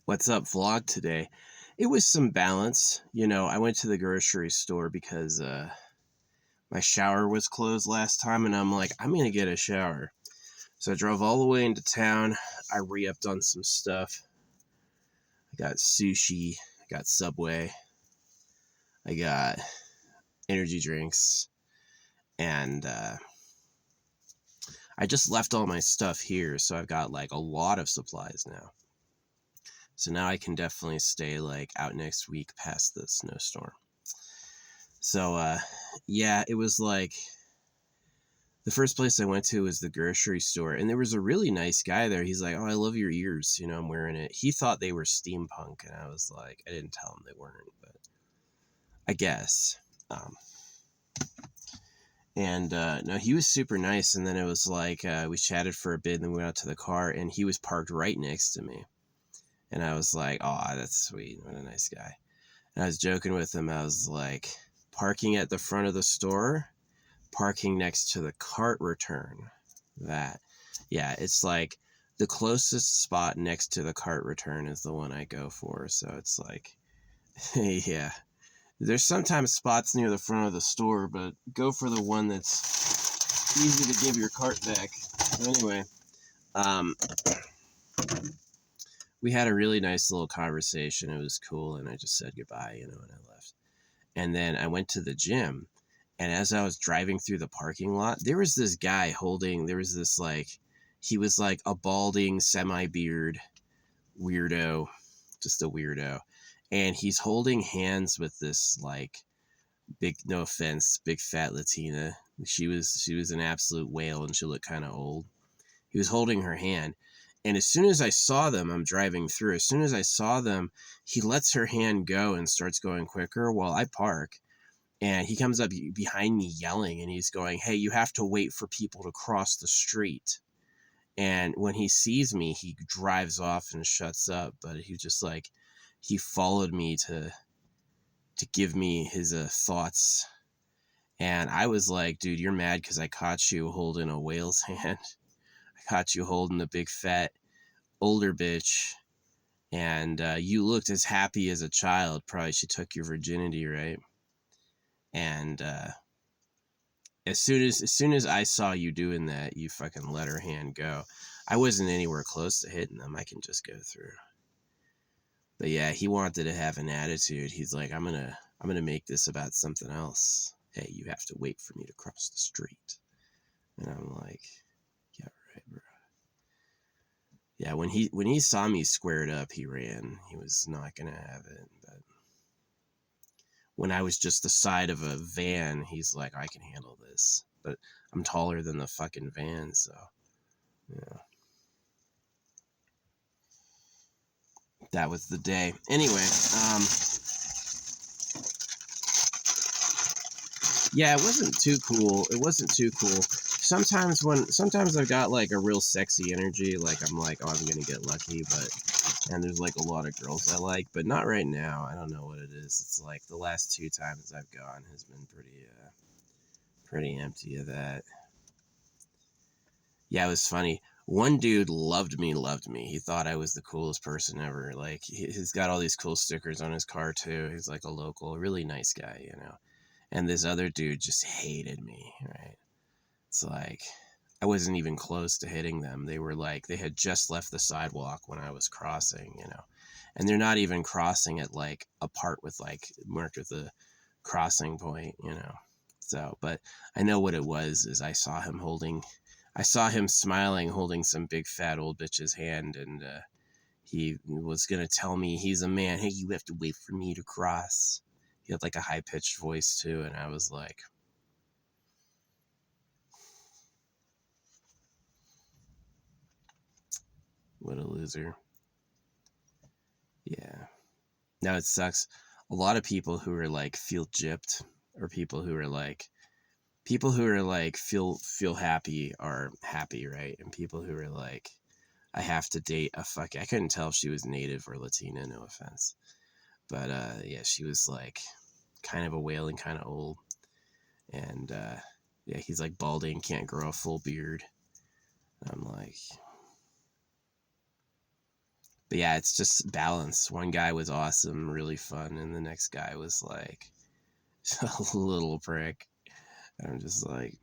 What's up, vlog today? It was some balance. I went to the grocery store because my shower was closed last time, and I'm like, I'm gonna get a shower. So I drove all the way into town. I re-upped on some stuff. I got sushi, I got Subway, I got energy drinks, and I just left all my stuff here, so I've got like a lot of supplies now. So now I can definitely stay like out next week past the snowstorm. So yeah, it was like the first place I went to was the grocery store, and there was a really nice guy there. He's like, "Oh, I love your ears. I'm wearing it." He thought they were steampunk, and I was like, I didn't tell him they weren't, but I guess. Um, and no, he was super nice. And then it was like we chatted for a bit, and then we went out to the car, and he was parked right next to me. And I was like, "Oh, that's sweet. What a nice guy." And I was joking with him. I was like, "Parking at the front of the store, parking next to the cart return." Yeah, it's like the closest spot next to the cart return is the one I go for. So it's like, yeah, there's sometimes spots near the front of the store, but go for the one that's easy to give your cart back. So anyway, um, we had a really nice little conversation. It was cool, and I just said goodbye, and I left. And then I went to the gym, and as I was driving through the parking lot, there was this guy he was like a balding semi-beard weirdo, just a weirdo. And he's holding hands with this like big, no offense, big fat Latina. She was an absolute whale, and she looked kind of old. He was holding her hand. And as soon as I saw them, I'm driving through. As soon as I saw them, he lets her hand go and starts going quicker while I park. And he comes up behind me yelling, and he's going, "Hey, you have to wait for people to cross the street." And when he sees me, he drives off and shuts up. But he followed me to give me his thoughts. And I was like, "Dude, you're mad because I caught you holding a whale's hand. I caught you holding a big fat older bitch. And you looked as happy as a child. Probably she took your virginity, right?" And as soon as I saw you doing that, you fucking let her hand go. I wasn't anywhere close to hitting them. I can just go through. But yeah, he wanted to have an attitude. He's like, I'm gonna make this about something else. Hey, you have to wait for me to cross the street. And I'm like, yeah, right, bro. Yeah, when he saw me squared up, he ran. He was not gonna have it. But when I was just the side of a van, he's like, I can handle this. But I'm taller than the fucking van, so yeah. That was the day. Anyway, yeah, it wasn't too cool. It wasn't too cool. Sometimes I've got like a real sexy energy, like I'm like, oh, I'm gonna get lucky, and there's like a lot of girls I like, but not right now. I don't know what it is. It's like the last 2 times I've gone has been pretty empty of that. Yeah, it was funny. One dude loved me. He thought I was the coolest person ever. Like, he's got all these cool stickers on his car, too. He's like a local, really nice guy. And this other dude just hated me, right? It's like, I wasn't even close to hitting them. They had just left the sidewalk when I was crossing. And they're not even crossing at like a part with like marked with a crossing point. So, but I know what it was is I saw him smiling, holding some big fat old bitch's hand, and he was gonna tell me he's a man. Hey, you have to wait for me to cross. He had like a high pitched voice too, and I was like, what a loser. Yeah. Now it sucks. A lot of people who are like feel gypped, or people who are like feel happy are happy, right? And people who are like, I have to date I couldn't tell if she was native or Latina, no offense. But yeah, she was like kind of a whale and kind of old. And yeah, he's like balding, can't grow a full beard. And I'm like, But yeah, it's just balance. One guy was awesome, really fun, and the next guy was like a little prick. And I'm just like,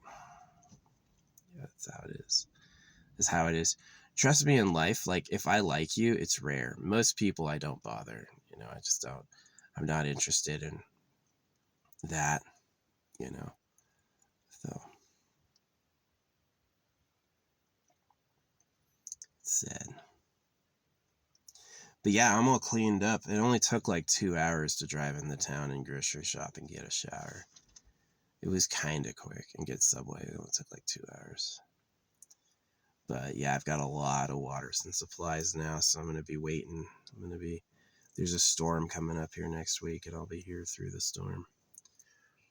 yeah, that's how it is. That's how it is. Trust me, in life, like if I like you, it's rare. Most people I don't bother. You know, I just don't. I'm not interested in that, you know. So it's sad. But yeah, I'm all cleaned up. It only took like 2 hours to drive in the town and grocery shop and get a shower. It was kind of quick, and get Subway. It only took like 2 hours. But yeah, I've got a lot of waters and supplies now, so I'm gonna be waiting. There's a storm coming up here next week, and I'll be here through the storm.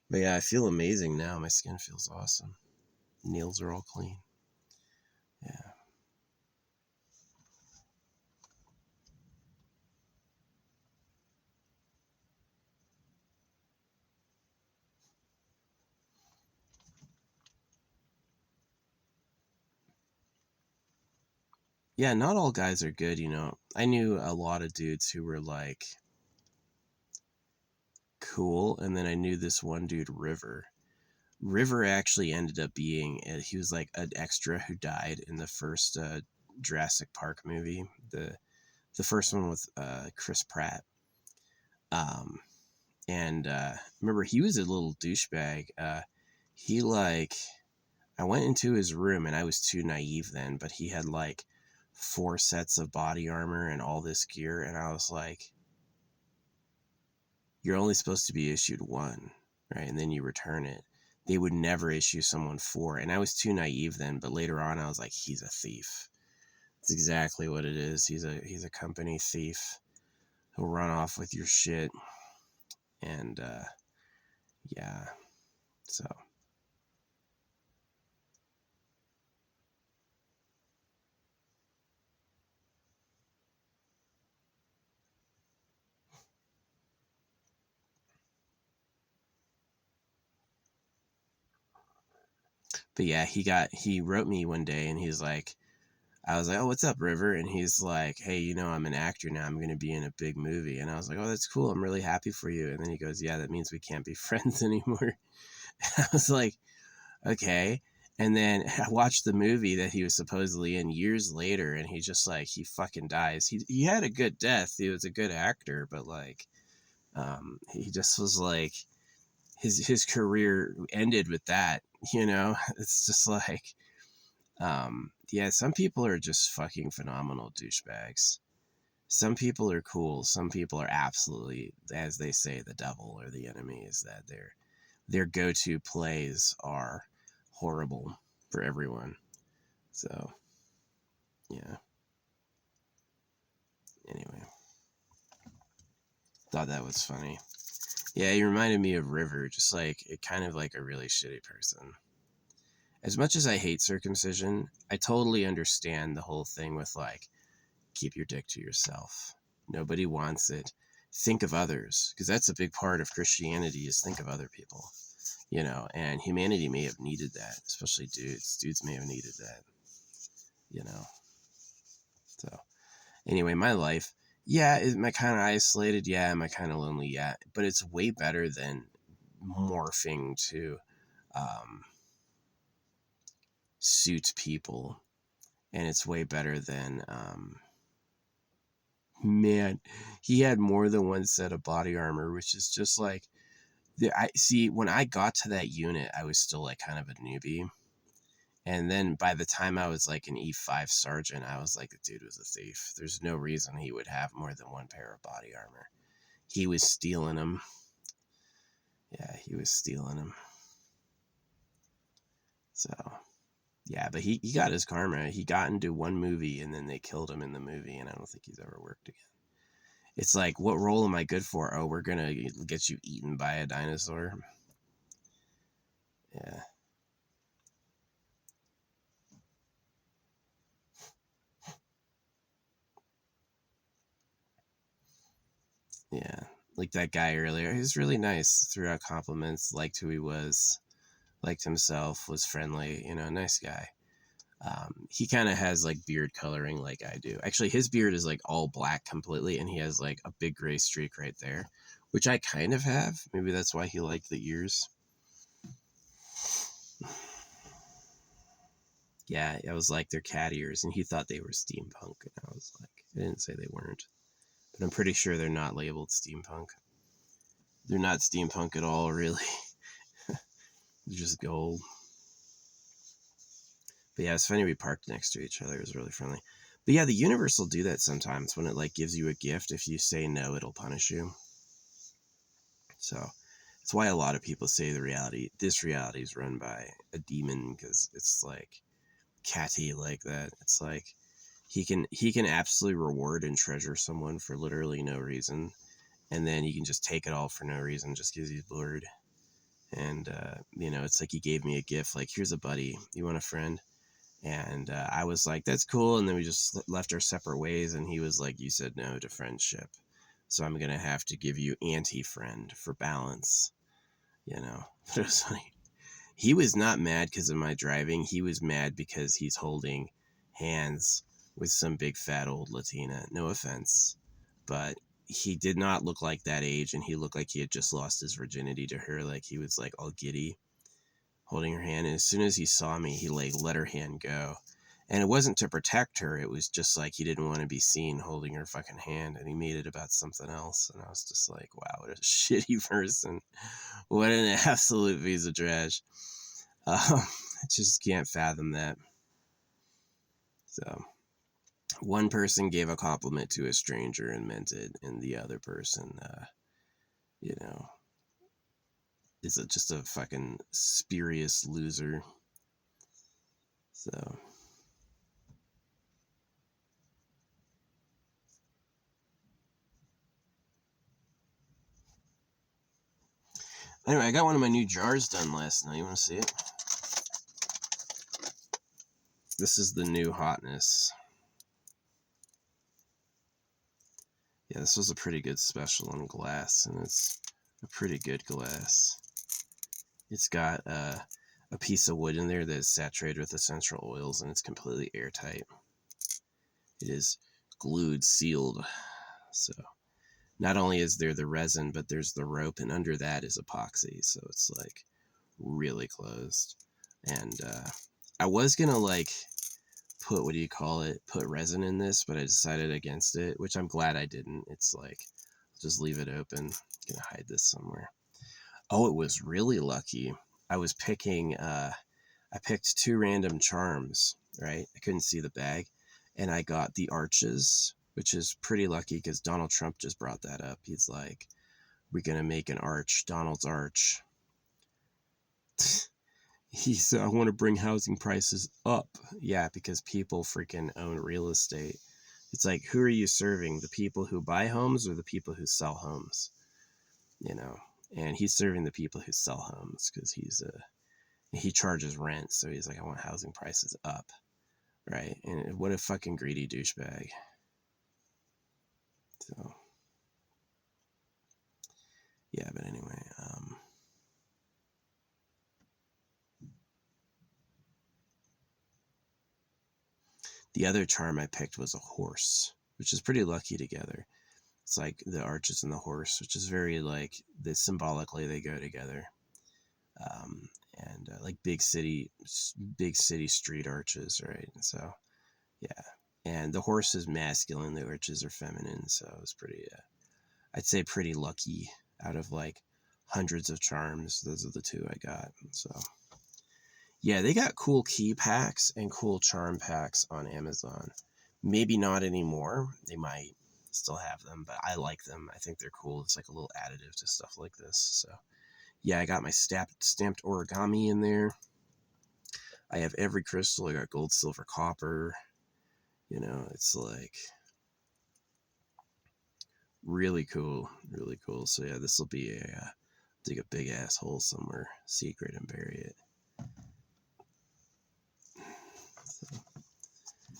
But yeah, I feel amazing now. My skin feels awesome. Nails are all clean. Yeah. Yeah, not all guys are good, you know. I knew a lot of dudes who were like cool, and then I knew this one dude, River. River actually ended up being, he was like an extra who died in the first Jurassic Park movie, the first one with Chris Pratt. Um, and remember, he was a little douchebag. He like, I went into his room and I was too naive then, but he had like 4 sets of body armor and all this gear, and I was like, you're only supposed to be issued 1, right? And then you return it. They would never issue someone 4. And I was too naive then, but later on I was like, he's a thief. That's exactly what it is. He's a company thief. He'll run off with your shit. And yeah. So but yeah, he wrote me one day and he's like, I was like, oh, what's up, River? And he's like, hey, you know, I'm an actor now. I'm going to be in a big movie. And I was like, oh, that's cool. I'm really happy for you. And then he goes, yeah, that means we can't be friends anymore. I was like, okay. And then I watched the movie that he was supposedly in years later, and he just like, he fucking dies. He had a good death. He was a good actor, but like, he just was like, his career ended with that, you know. It's just like, yeah, some people are just fucking phenomenal douchebags. Some people are cool. Some people are absolutely, as they say, the devil or the enemy. Is that their go-to plays are horrible for everyone. So yeah. Anyway, thought that was funny. Yeah, he reminded me of River, just like it kind of like a really shitty person. As much as I hate circumcision, I totally understand the whole thing with like, keep your dick to yourself. Nobody wants it. Think of others, because that's a big part of Christianity is think of other people, you know, and humanity may have needed that, especially dudes. Dudes may have needed that, you know. So anyway, my life, yeah, am I kind of isolated? Yeah. Am I kind of lonely? Yeah. But it's way better than morphing to um, suit people. And it's way better than, man, he had more than 1 set of body armor, which is just like, I see when I got to that unit, I was still like kind of a newbie. And then by the time I was like an E5 sergeant, I was like, the dude was a thief. There's no reason he would have more than 1 pair of body armor. He was stealing them. Yeah, he was stealing them. So, yeah, but he got his karma. He got into one movie and then they killed him in the movie, and I don't think he's ever worked again. It's like, what role am I good for? Oh, we're going to get you eaten by a dinosaur. Yeah. Yeah. Like that guy earlier. He was really nice, threw out compliments, liked who he was, liked himself, was friendly, you know, nice guy. He kind of has like beard coloring like I do. Actually, his beard is like all black completely, and he has like a big gray streak right there, which I kind of have. Maybe that's why he liked the ears. Yeah, I was like, they're cat ears, and he thought they were steampunk, and I was like, I didn't say they weren't, but I'm pretty sure they're not labeled steampunk. They're not steampunk at all, really. They're just gold. But yeah, it's funny we parked next to each other. It was really friendly. But yeah, the universe will do that sometimes when it like gives you a gift. If you say no, it'll punish you. So that's why a lot of people say this reality is run by a demon, because it's like catty like that. It's like he can absolutely reward and treasure someone for literally no reason, and then he can just take it all for no reason just because he's bored. And it's like he gave me a gift, like, here's a buddy, you want a friend? And I was like, that's cool. And then we just left our separate ways, and he was like, you said no to friendship, so I'm gonna have to give you anti-friend for balance. But it was funny. He was not mad because of my driving. He was mad because he's holding hands with some big fat old Latina. No offense, but he did not look like that age, and he looked like he had just lost his virginity to her. Like, he was like all giddy holding her hand, and as soon as he saw me, he like let her hand go. And it wasn't to protect her, it was just like he didn't want to be seen holding her fucking hand, and he made it about something else. And I was just like, wow, what a shitty person. What an absolute piece of trash. I just can't fathom that. So one person gave a compliment to a stranger and meant it, and the other person, is just a fucking spurious loser. So anyway, I got one of my new jars done last night. You want to see it? This is the new hotness. Yeah, this was a pretty good special on glass, and it's a pretty good glass. It's got a piece of wood in there that is saturated with essential oils, and it's completely airtight. It is glued, sealed. So not only is there the resin, but there's the rope, and under that is epoxy. So it's like really closed. And I was gonna like put, what do you call it, put resin in this, but I decided against it, which I'm glad I didn't. It's like, just leave it open. I'm gonna hide this somewhere. Oh, it was really lucky. I was picking I picked two random charms, right? I couldn't see the bag, and I got the arches, which is pretty lucky because Donald Trump just brought that up. He's like, we're gonna make an arch, Donald's arch. He said, I want to bring housing prices up. Yeah, because people freaking own real estate. It's like, who are you serving? The people who buy homes or the people who sell homes? And he's serving the people who sell homes, because he charges rent. So he's like, I want housing prices up. Right? And what a fucking greedy douchebag. So, yeah, but anyway, the other charm I picked was a horse, which is pretty lucky together. It's like the arches and the horse, which is very like, symbolically they go together. And like big city street arches, right? So, yeah. And the horse is masculine, the arches are feminine. So it was pretty, I'd say pretty lucky. Out of like hundreds of charms, those are the two I got. So yeah, they got cool key packs and cool charm packs on Amazon. Maybe not anymore. They might still have them, but I like them. I think they're cool. It's like a little additive to stuff like this. So yeah, I got my stamped origami in there. I have every crystal. I got gold, silver, copper. It's like really cool, really cool. So yeah, this will be dig a big ass hole somewhere secret and bury it. So,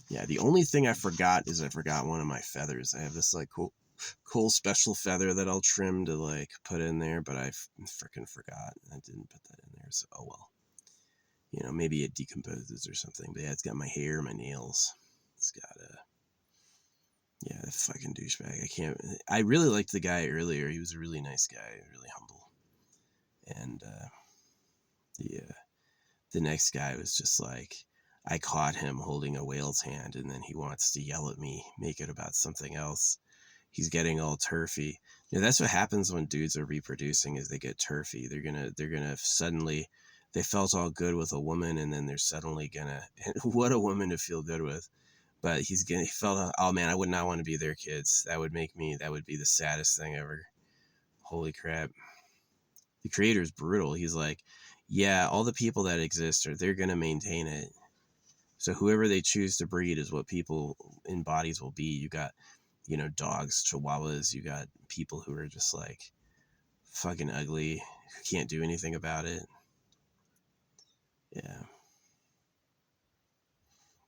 yeah, the only thing I forgot is I forgot one of my feathers. I have this like cool special feather that I'll trim to like put in there, but I freaking forgot. I didn't put that in there. So oh well. maybe it decomposes or something. But yeah, it's got my hair, my nails. It's got yeah, that fucking douchebag. I really liked the guy earlier. He was a really nice guy, really humble. And the next guy was just like, I caught him holding a whale's hand, and then he wants to yell at me, make it about something else. He's getting all turfy. That's what happens when dudes are reproducing, is they get turfy. They're gonna suddenly, they felt all good with a woman, and then they're suddenly gonna, what a woman to feel good with. But he felt, oh man, I would not want to be their kids. That would be the saddest thing ever. Holy crap. The creator's brutal. He's like, yeah, all the people that exist they're going to maintain it. So whoever they choose to breed is what people in bodies will be. You got, dogs, chihuahuas. You got people who are just like fucking ugly, who can't do anything about it. Yeah.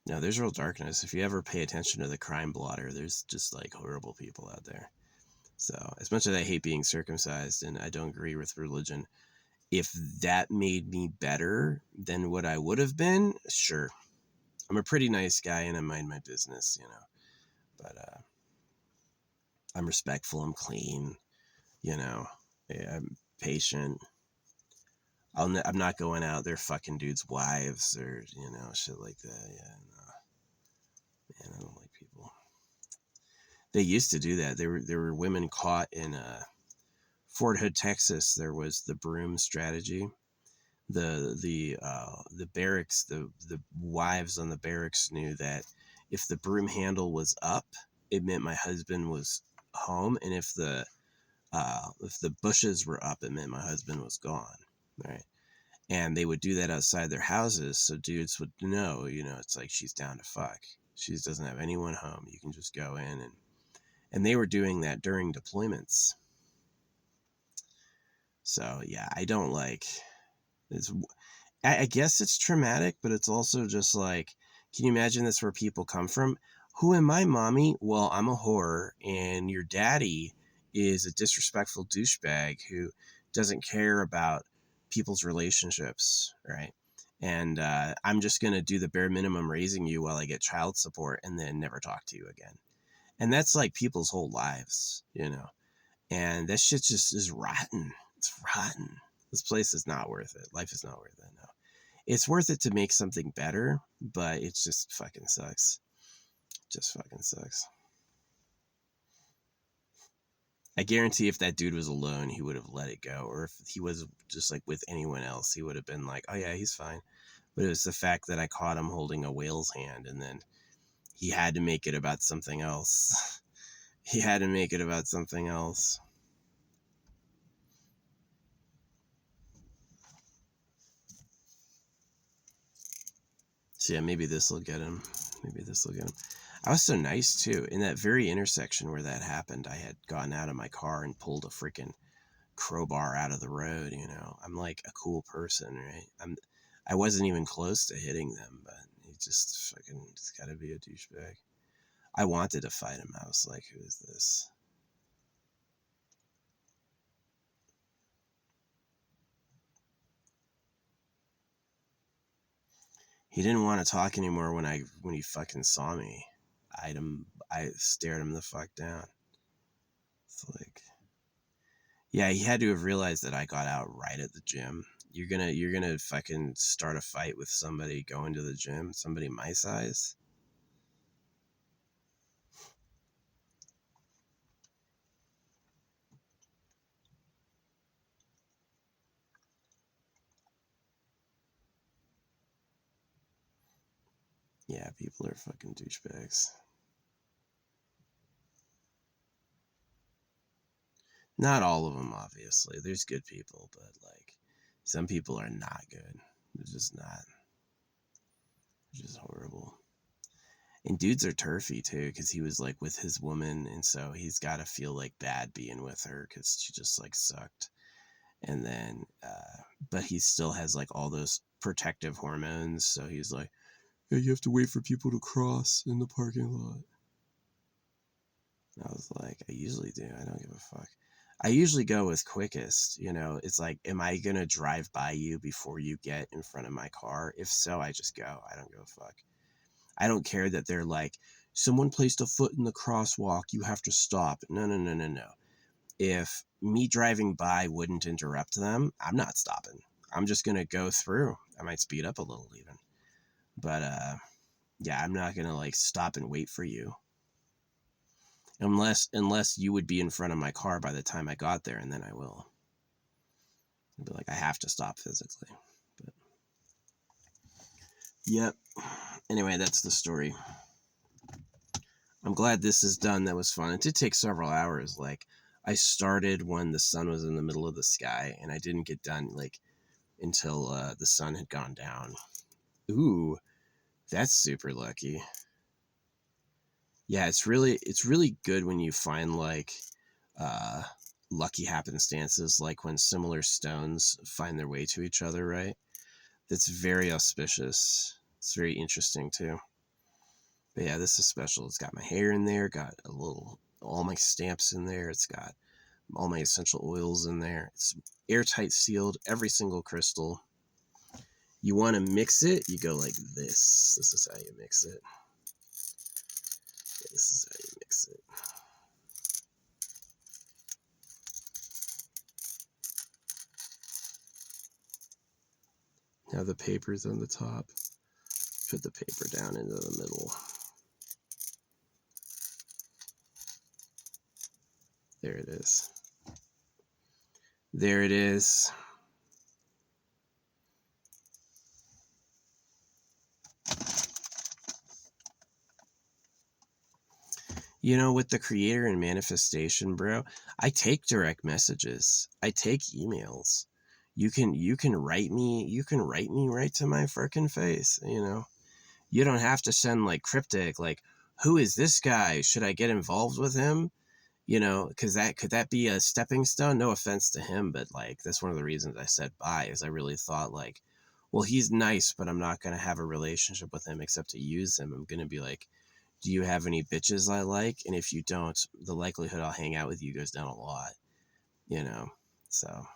No, there's real darkness. If you ever pay attention to the crime blotter, there's just like horrible people out there. So as much as I hate being circumcised and I don't agree with religion, if that made me better than what I would have been, sure. I'm a pretty nice guy and I mind my business, but I'm respectful, I'm clean, yeah, I'm patient. I'm not going out there fucking dudes' wives or, shit like that. Yeah, no. Man, I don't like people. They used to do that. There were women caught in Fort Hood, Texas. There was the broom strategy. The barracks, the wives on the barracks knew that if the broom handle was up, it meant my husband was home, and if the bushes were up, it meant my husband was gone, right? And they would do that outside their houses, so dudes would know, it's like, she's down to fuck. She doesn't have anyone home. You can just go in, and they were doing that during deployments. So yeah, I don't like. I guess it's traumatic, but it's also just like, can you imagine that's where people come from? Who am I, mommy? Well, I'm a whore, and your daddy is a disrespectful douchebag who doesn't care about people's relationships, right? And I'm just going to do the bare minimum raising you while I get child support and then never talk to you again. And that's like people's whole lives, and that shit just is rotten. It's rotten. This place is not worth it. Life is not worth it. No, it's worth it to make something better, but it just fucking sucks. Just fucking sucks. I guarantee if that dude was alone, he would have let it go. Or if he was just like with anyone else, he would have been like, oh yeah, he's fine. But it was the fact that I caught him holding a whale's hand, and then he had to make it about something else. He had to make it about something else. So yeah, maybe this will get him. Maybe this will get him. I was so nice too. In that very intersection where that happened, I had gotten out of my car and pulled a freaking crowbar out of the road. I'm like a cool person, right? I wasn't even close to hitting them, but he just fucking just gotta be a douchebag. I wanted to fight him. I was like, who is this? He didn't want to talk anymore when he fucking saw me. I stared him the fuck down. It's like, yeah, he had to have realized that I got out right at the gym. You're gonna fucking start a fight with somebody going to the gym, somebody my size. Yeah, people are fucking douchebags. Not all of them, obviously. There's good people, but like, some people are not good. They're just not. They're just horrible. And dudes are turfy too, because he was like with his woman, and so he's got to feel like bad being with her because she just like sucked. And then, but he still has like all those protective hormones, so he's like, yeah, you have to wait for people to cross in the parking lot. And I was like, I usually do. I don't give a fuck. I usually go with quickest. You know, it's like, am I gonna drive by you before you get in front of my car? If so, I just go. I don't give a fuck. I don't care that they're like, someone placed a foot in the crosswalk, you have to stop. No, no, no, no, no. If me driving by wouldn't interrupt them, I'm not stopping. I'm just gonna go through. I might speed up a little even. But yeah, I'm not gonna like stop and wait for you. Unless you would be in front of my car by the time I got there, and then I will. I'd be like, I have to stop physically. But yep. Anyway, that's the story. I'm glad this is done. That was fun. It did take several hours. Like, I started when the sun was in the middle of the sky, and I didn't get done like until the sun had gone down. Ooh, that's super lucky. Yeah, it's really good when you find like uh, lucky happenstances, like when similar stones find their way to each other, right? That's very auspicious. It's very interesting too. But yeah, this is special. It's got my hair in there, got a little, all my stamps in there. It's got all my essential oils in there. It's airtight sealed, every single crystal. You want to mix it, you go like this. This is how you mix it. This is how you mix it. Now the paper's on the top. Put the paper down into the middle. There it is. There it is. You know, with the creator and manifestation, bro, I take direct messages. I take emails. You can write me right to my frickin' face, you know. You don't have to send like cryptic, like, who is this guy? Should I get involved with him? You know, because could that be a stepping stone? No offense to him, but like that's one of the reasons I said bye, is I really thought like, well, he's nice, but I'm not gonna have a relationship with him except to use him. I'm gonna be like, do you have any bitches I like? And if you don't, the likelihood I'll hang out with you goes down a lot, you know. So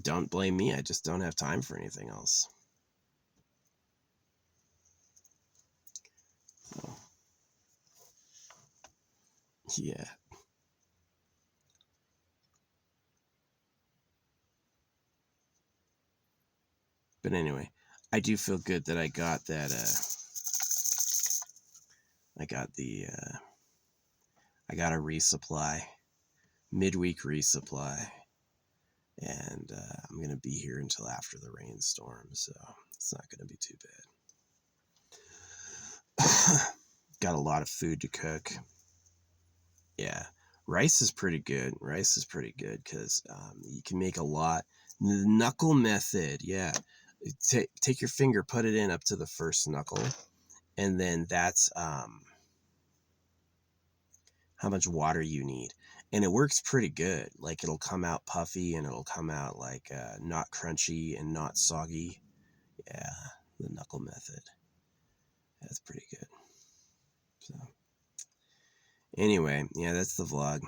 don't blame me. I just don't have time for anything else. So, yeah. But anyway, I do feel good that I got that. I got the. I got a resupply, midweek resupply, and I'm gonna be here until after the rainstorm, so it's not gonna be too bad. Got a lot of food to cook. Yeah, rice is pretty good. Rice is pretty good because you can make a lot. The knuckle method, yeah. Take your finger, put it in up to the first knuckle, and then that's how much water you need. And it works pretty good. Like it'll come out puffy and it'll come out like not crunchy and not soggy. Yeah, the knuckle method. That's pretty good. So anyway, yeah, that's the vlog.